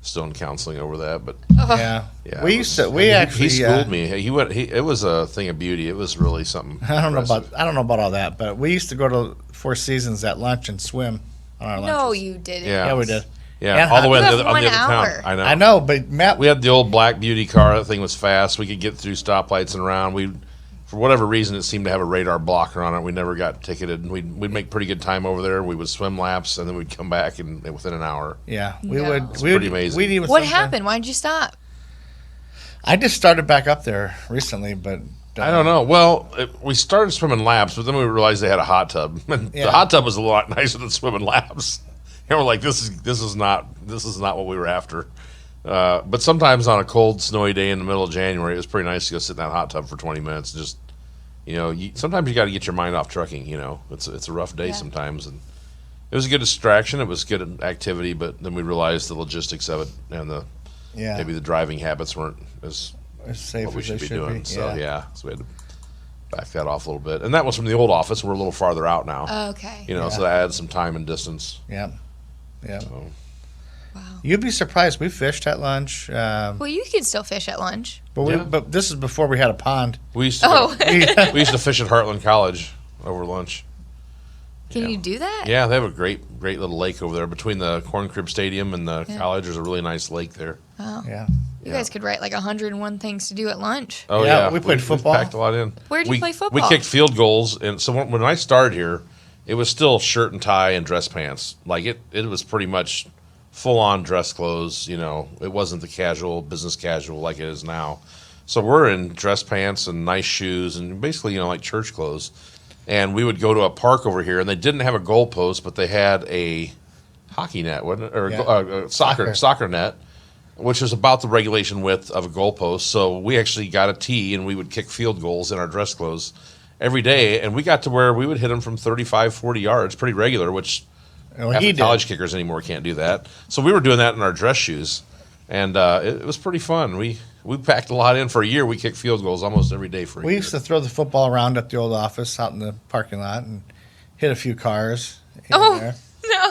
still in counseling over that. But Yeah. yeah, We it used was- to. We actually. he schooled me. It was a thing of beauty. It was really something. I don't know impressive. about all that, but we used to go to Four Seasons at lunch and swim on our lunches. No, you didn't. Yeah. Yeah, we did. Yeah, And all the way You on have the other 1 hour. town. I know. I know, but Matt. We had the old black beauty car. That thing was fast. We could get through stoplights and around. For whatever reason, it seemed to have a radar blocker on it. We never got ticketed. And we'd make pretty good time over there. We would swim laps, and then we'd come back and within an hour. Yeah, we No. would. It's We would. pretty amazing. We'd even What sometimes- happened? Why did you stop? I just started back up there recently, but I don't know. Well, we started swimming laps, but then we realized they had a hot tub. And Yeah. the hot tub was a lot nicer than swimming laps. And we're like, this is not what we were after. But sometimes on a cold, snowy day in the middle of January, it was pretty nice to go sit in that hot tub for 20 minutes. And just, sometimes you got to get your mind off trucking. It's a rough day Yeah. sometimes, and It was a good distraction. It was good activity, but then we realized the logistics of it and maybe the driving habits weren't as safe what we as should they be should doing. be. So so we had to back that off a little bit. And that was from the old office. We're a little farther out now. Okay. So that adds some time and distance. Yeah. So. Wow. You'd be surprised. We fished at lunch. Well, you can still fish at lunch. But this is before we had a pond. We used to we used to fish at Heartland College over lunch. Can you do that? Yeah, they have a great little lake over there between the Corn Crib Stadium and the college. There's a really nice lake there. Wow. Yeah. You guys could write like 101 things to do at lunch. Oh Yeah, we played football. We packed a lot in. Where did you play football? We kicked field goals, and so when I started here, it was still shirt and tie and dress pants. Like it was pretty much full on dress clothes. It wasn't the casual business casual like it is now. So we're in dress pants and nice shoes and basically like church clothes. And we would go to a park over here, and they didn't have a goal post, but they had a hockey net, wasn't it? Or a soccer net, which is about the regulation width of a goal post. So we actually got a tee, and we would kick field goals in our dress clothes every day. And we got to where we would hit them from 35, 40 yards, pretty regular, which half the college kickers anymore can't do that. So we were doing that in our dress shoes, and it was pretty fun. We packed a lot in for a year. We kicked field goals almost every day for a year. We used to throw the football around at the old office out in the parking lot and hit a few cars. No.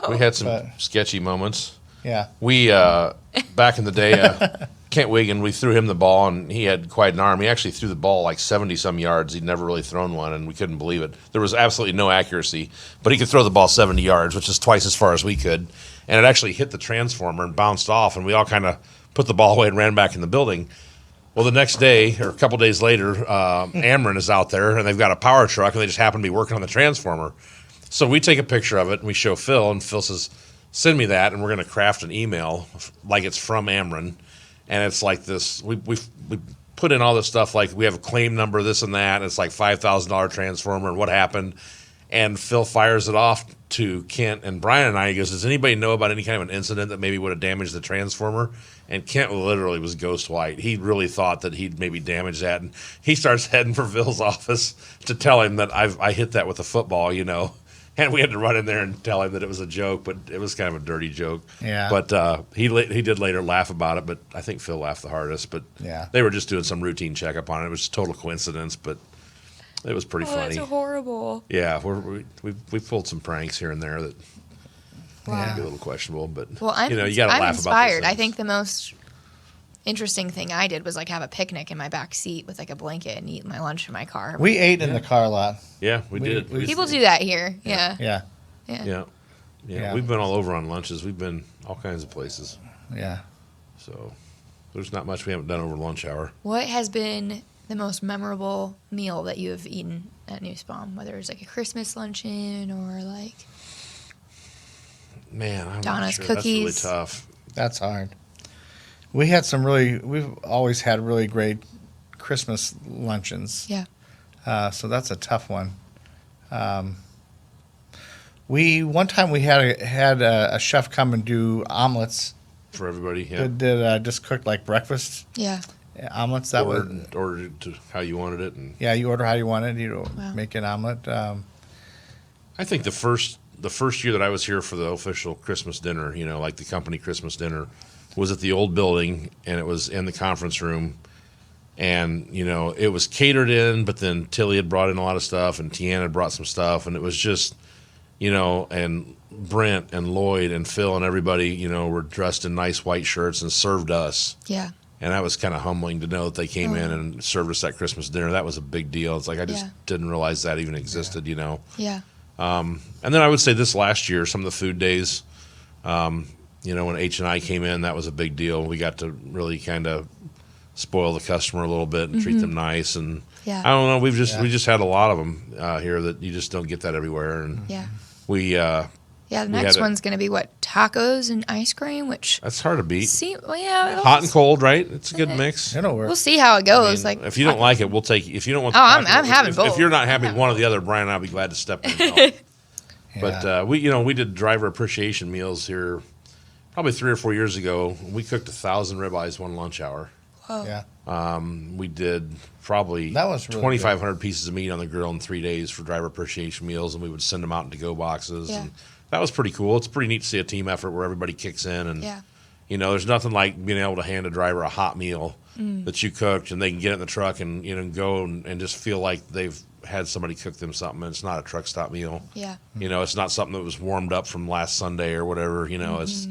We had some sketchy moments. Yeah. We, back in the day, Kent Wigan, we threw him the ball, and he had quite an arm. He actually threw the ball like 70-some yards. He'd never really thrown one, and we couldn't believe it. There was absolutely no accuracy, but he could throw the ball 70 yards, which is twice as far as we could. And it actually hit the transformer and bounced off, and we all kind of put the ball away and ran back in the building. Well, the next day, or a couple days later, Ameren is out there, and they've got a power truck, and they just happen to be working on the transformer. So we take a picture of it, and we show Phil, and Phil says, send me that, and we're going to craft an email like it's from Ameren. And it's like this, we put in all this stuff, like we have a claim number, this and that, and it's like $5,000 transformer, and what happened. And Phil fires it off to Kent and Brian and I. He goes, does anybody know about any kind of an incident that maybe would have damaged the transformer? And Kent literally was ghost white. He really thought that he'd maybe damaged that. And he starts heading for Phil's office to tell him that I hit that with a football, And we had to run in there and tell him that it was a joke, but it was kind of a dirty joke. Yeah. But he did later laugh about it, but I think Phil laughed the hardest. But they were just doing some routine checkup on it. It was a total coincidence, but it was pretty funny. That's horrible. Yeah, we pulled some pranks here and there that Wow. be a little questionable, but Well, I'm, you got to I'm laugh inspired. about these I think the most interesting thing I did was like have a picnic in my back seat with like a blanket and eat my lunch in my car. We ate in the car a lot. Yeah, we did. People do that here. Yeah. Yeah. We've been all over on lunches. We've been all kinds of places. Yeah. So there's not much we haven't done over lunch hour. What has been the most memorable meal that you have eaten at Nussbaum? Whether it's like a Christmas luncheon or like Man, I'm Donna's not sure. cookies. That's really tough. That's hard. We've always had really great Christmas luncheons. Yeah. So that's a tough one. One time we had a chef come and do omelets. For everybody, yeah. Did just cook like breakfast Yeah. omelets. Ordered to how you wanted it. And Yeah, you order how you want it. Wow. Make an omelet. I think the first year that I was here for the official Christmas dinner, like the company Christmas dinner, was at the old building, and it was in the conference room. And, it was catered in, but then Tilly had brought in a lot of stuff, and Tiana had brought some stuff, and it was just, and Brent and Lloyd and Phil and everybody, were dressed in nice white shirts and served us. Yeah. And that was kind of humbling to know that they came in and served us that Christmas dinner. That was a big deal. It's like I just didn't realize that even existed, Yeah. And then I would say this last year, some of the food days, when H&I came in, that was a big deal. We got to really kind of spoil the customer a little bit and treat them nice. And Yeah. I don't know, we just had a lot of them here that you just don't get that everywhere. And Yeah. we Yeah, the next one's going to be what? Tacos and ice cream, which that's hard to beat. Hot and cold, right? It's a good mix. It'll work. We'll see how it goes. If you don't like it, we'll take. If you don't want, I'm having both. If you're not happy with one or the other, Brian and I'll be glad to step in. And help. But we did driver appreciation meals here, probably 3 or 4 years ago. We cooked 1,000 ribeyes one lunch hour. Whoa. Yeah. We did probably That was really 2,500 pieces of meat on the grill in 3 days for driver appreciation meals, and we would send them out in to-go boxes. Yeah. And that was pretty cool. It's pretty neat to see a team effort where everybody kicks in, and Yeah. there's nothing like being able to hand a driver a hot meal that you cooked, and they can get in the truck and go and just feel like they've had somebody cook them something. And it's not a truck stop meal. Yeah. It's not something that was warmed up from last Sunday or whatever. It's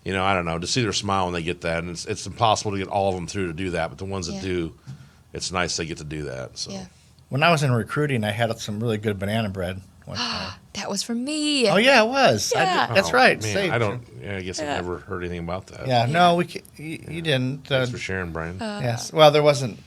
I don't know, to see their smile when they get that, and it's impossible to get all of them through to do that, but the ones that do, it's nice they get to do that. So. Yeah. When I was in recruiting, I had some really good banana bread one time. That was for me. Oh yeah, it was. Yeah. That's right. Man, Saved I you. don't. Yeah, I guess I've never heard anything about that. Yeah, no, you didn't. Thanks for sharing, Brian. Yes. Well, there wasn't.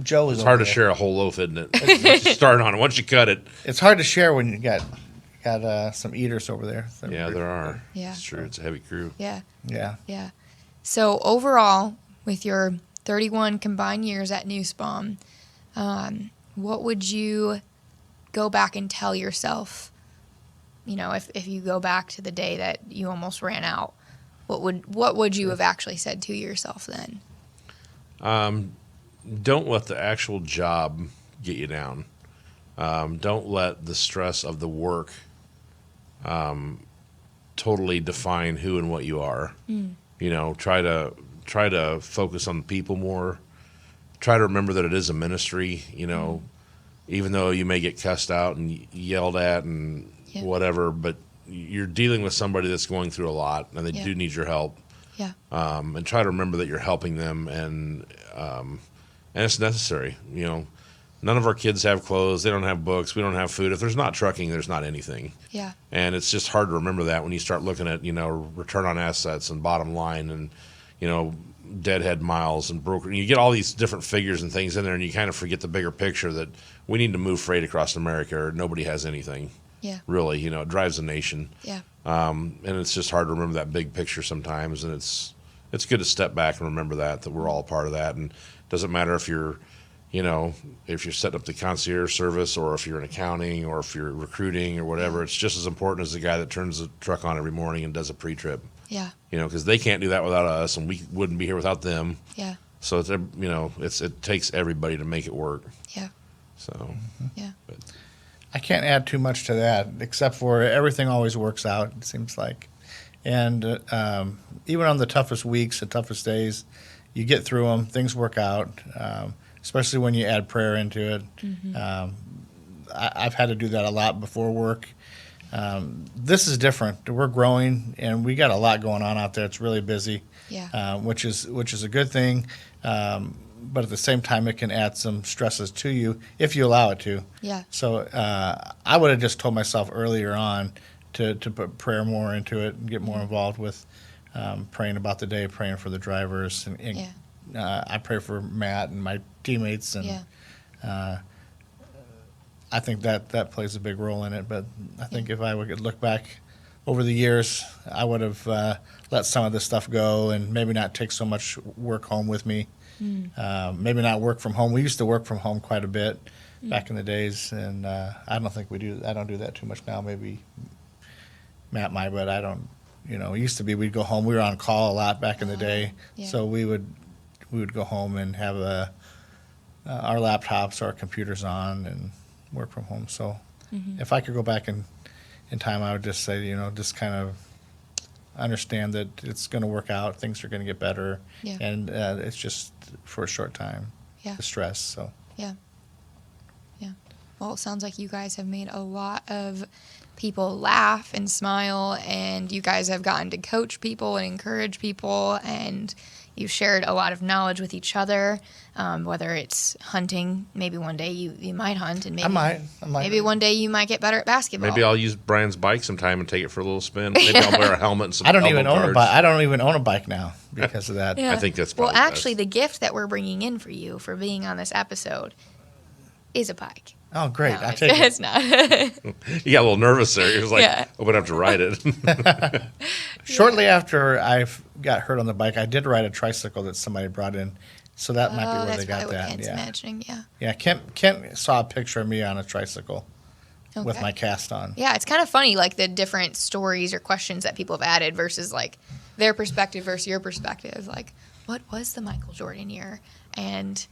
Joe was. It's hard to over there. share a whole loaf, isn't it? Once you start on it, once you cut it. It's hard to share when you got some eaters over there. Yeah, there are. Yeah. It's true. It's a heavy crew. Yeah. Yeah. Yeah. So overall, with your 31 combined years at Nussbaum, what would you go back and tell yourself? If you go back to the day that you almost ran out, what would you have actually said to yourself then? Don't let the actual job get you down. Don't let the stress of the work totally define who and what you are. Try to focus on the people more. Try to remember that it is a ministry. Even though you may get cussed out and yelled at and whatever, but you're dealing with somebody that's going through a lot, and they do need your help. Yeah. And try to remember that you're helping them, and it's necessary. None of our kids have clothes. They don't have books. We don't have food. If there's not trucking, there's not anything. Yeah. And it's just hard to remember that when you start looking at, return on assets and bottom line and, deadhead miles and broker. You get all these different figures and things in there, and you kind of forget the bigger picture that we need to move freight across America or nobody has anything. Yeah. Really, it drives the nation. Yeah. And it's just hard to remember that big picture sometimes, and it's good to step back and remember that we're all a part of that. And it doesn't matter if you're setting up the concierge service or if you're in accounting or if you're recruiting or whatever, it's just as important as the guy that turns the truck on every morning and does a pre-trip. Yeah. Because they can't do that without us, and we wouldn't be here without them. Yeah. So it takes everybody to make it work. Yeah. So. Yeah. But, I can't add too much to that, except for everything always works out, it seems like. And even on the toughest weeks, the toughest days, you get through them, things work out, especially when you add prayer into it. I've had to do that a lot before work. This is different. We're growing, and we got a lot going on out there. It's really busy, which is a good thing. But at the same time, it can add some stresses to you if you allow it to. Yeah. So I would have just told myself earlier on to put prayer more into it and get more involved with praying about the day, praying for the drivers. And I pray for Matt and my teammates. And I think that plays a big role in it. But I think if I would look back over the years, I would have let some of this stuff go and maybe not take so much work home with me. Maybe not work from home. We used to work from home quite a bit back in the days, and I don't think we do. I don't do that too much now. Maybe Matt might, but I don't. It used to be we'd go home. We were on call a lot back in the day, so we would go home and have our laptops, our computers on, and work from home. So if I could go back in time, I would just say, just kind of understand that it's going to work out. Things are going to get better, and it's just for a short time. The stress. So yeah. Well, it sounds like you guys have made a lot of people laugh and smile, and you guys have gotten to coach people and encourage people, and you've shared a lot of knowledge with each other. Whether it's hunting, maybe one day you might hunt, and maybe I might. Maybe one day you might get better at basketball. Maybe I'll use Brian's bike sometime and take it for a little spin. Maybe I'll wear a helmet and some I don't elbow even own a guards. bike. I don't even own a bike now because of that. I think that's well. probably Actually, best. the gift that we're bringing in for you for being on this episode is a bike. Oh, great! No, I take it. it's not. You got a little nervous there. You're just like, Yeah. I'm gonna have to ride it. Shortly after I got hurt on the bike, I did ride a tricycle that somebody brought in, so that might be where that's they got probably what that. Kent's Yeah, imagining. Yeah. yeah. Kent saw a picture of me on a tricycle with Okay. my cast on. Yeah, it's kind of funny, like the different stories or questions that people have added versus like their perspective versus your perspective. Like, what was the Michael Jordan year? And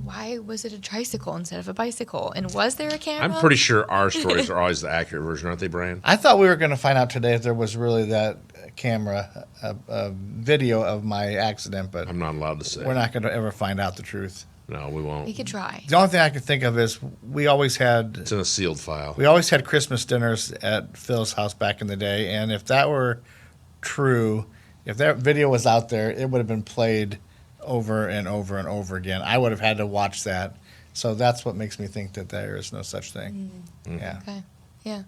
why was it a tricycle instead of a bicycle? And was there a camera? I'm pretty sure our stories are always the accurate version, aren't they, Brian? I thought we were going to find out today if there was really that camera, a video of my accident, but I'm not allowed to say. we're not going to ever find out the truth. No, we won't. We could try. The only thing I can think of is we always had It's in a sealed file. Christmas dinners at Phil's house back in the day, and if that were true, if that video was out there, it would have been played over and over and over again. I would have had to watch that. So that's what makes me think that there is no such thing. Yeah. Okay. Yeah.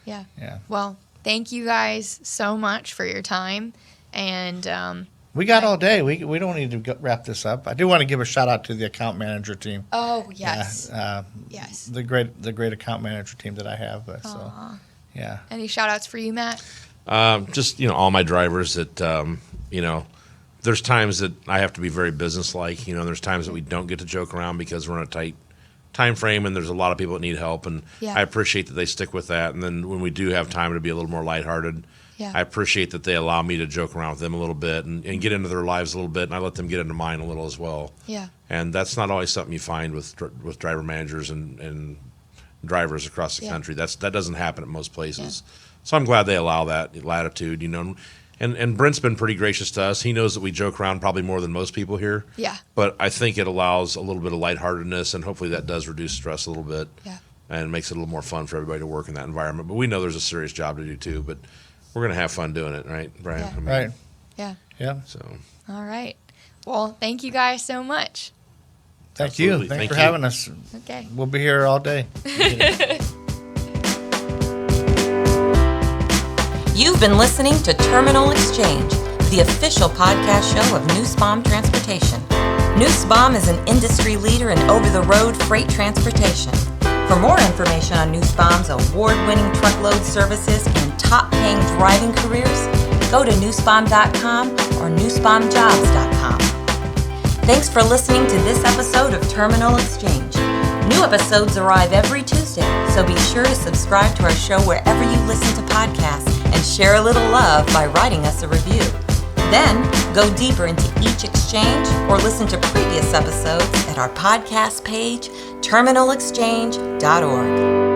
Yeah. Yeah. Well, thank you guys so much for your time. And We got all day. We don't need to wrap this up. I do want to give a shout out to the account manager team. oh yes, yes. The great account manager team that I have. So Aw. yeah. Any shout outs for you, Matt? Just, all my drivers that, there's times that I have to be very businesslike. There's times that we don't get to joke around because we're in a tight time frame and there's a lot of people that need help. And Yeah. I appreciate that they stick with that. And then when we do have time to be a little more lighthearted, Yeah. I appreciate that they allow me to joke around with them a little bit and get into their lives a little bit. And I let them get into mine a little as well. Yeah. And that's not always something you find with driver managers and drivers across the Yeah. country. That doesn't happen at most places. So I'm glad they allow that latitude, And Brent's been pretty gracious to us. He knows that we joke around probably more than most people here. Yeah. But I think it allows a little bit of lightheartedness, and hopefully that does reduce stress a little bit. Yeah. And makes it a little more fun for everybody to work in that environment. But we know there's a serious job to do too. But we're going to have fun doing it, right, Brian? Yeah. Right. Yeah. Yeah. So All right. Well, thank you guys so much. Thank you. Absolutely. Thanks Thank for you. having us. Okay. We'll be here all day. You've been listening to Terminal Exchange, the official podcast show of Nussbaum Transportation. Nussbaum is an industry leader in over-the-road freight transportation. For more information on Nussbaum's award-winning truckload services and top-paying driving careers, go to nussbaum.com or nussbaumjobs.com. Thanks for listening to this episode of Terminal Exchange. New episodes arrive every Tuesday, so be sure to subscribe to our show wherever you listen to podcasts and share a little love by writing us a review. Then, go deeper into each exchange or listen to previous episodes at our podcast page, terminalexchange.org.